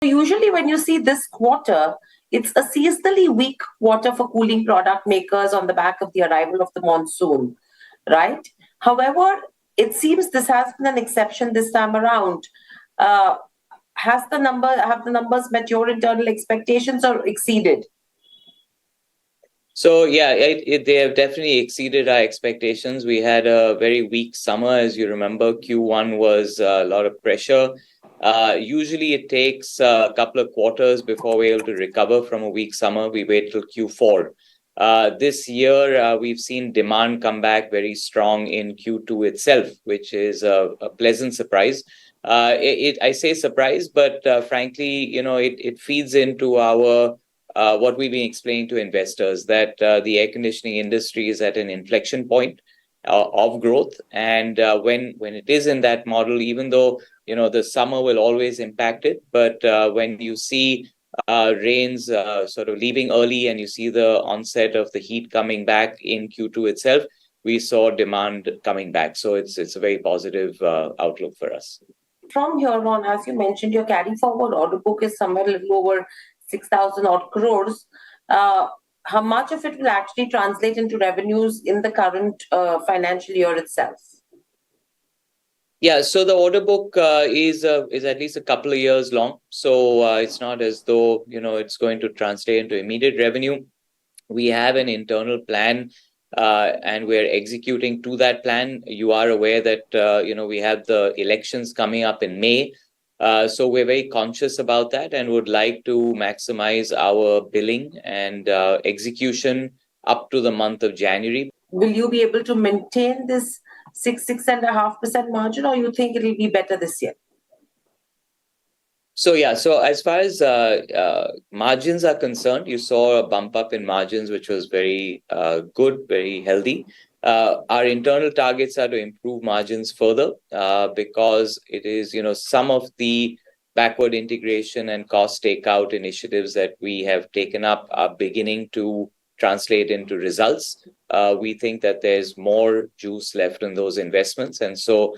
Usually when you see this quarter, it's a seasonally weak quarter for cooling product makers on the back of the arrival of the monsoon, right? However, it seems this has been an exception this time around. Uh, have the numbers met your internal expectations or exceeded? So yeah, they have definitely exceeded our expectations. We had a very weak summer, as you remember. Q1 was a lot of pressure. Usually it takes a couple of quarters before we're able to recover from a weak summer. We wait till Q4. This year, we've seen demand come back very strong in Q2 itself, which is a pleasant surprise. I say surprise, but frankly, it feeds into our what we've been explaining to investors, that the air conditioning industry is at an inflection point of growth. And when it is in that model, even though the summer will always impact it, but when you see rains sort of leaving early and you see the onset of the heat coming back in Q2 itself, we saw demand coming back. So it's a very positive outlook for us. From here on, as you mentioned, your carry forward order book is somewhere a little over 6,000 odd crores. How much of it will actually translate into revenues in the current financial year itself? Yeah, so the order book is at least a couple of years long. So it's not as though it's going to translate into immediate revenue. We have an internal plan, and we're executing to that plan. You are aware that we have the elections coming up in May. So we're very conscious about that and would like to maximize our billing and execution up to the month of January. Will you be able to maintain this 6.5% margin, or you think it'll be better this year? So yeah, so as far as margins are concerned, you saw a bump up in margins, which was very good, very healthy. Our internal targets are to improve margins further because it is, some of the backward integration and cost takeout initiatives that we have taken up are beginning to translate into results. We think that there's more juice left in those investments. And so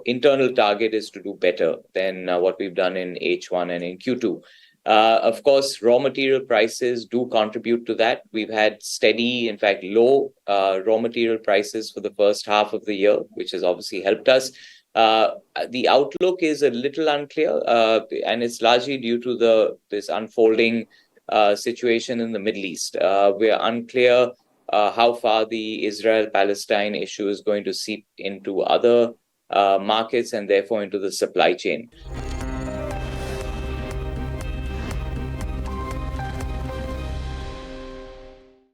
internal target is to do better than what we've done in H1 and in Q2. Of course, raw material prices do contribute to that. We've had steady, in fact, low raw material prices for the first half of the year, which has obviously helped us. The outlook is a little unclear, and it's largely due to this unfolding situation in the Middle East. We're unclear how far the Israel-Palestine issue is going to seep into other markets and therefore into the supply chain.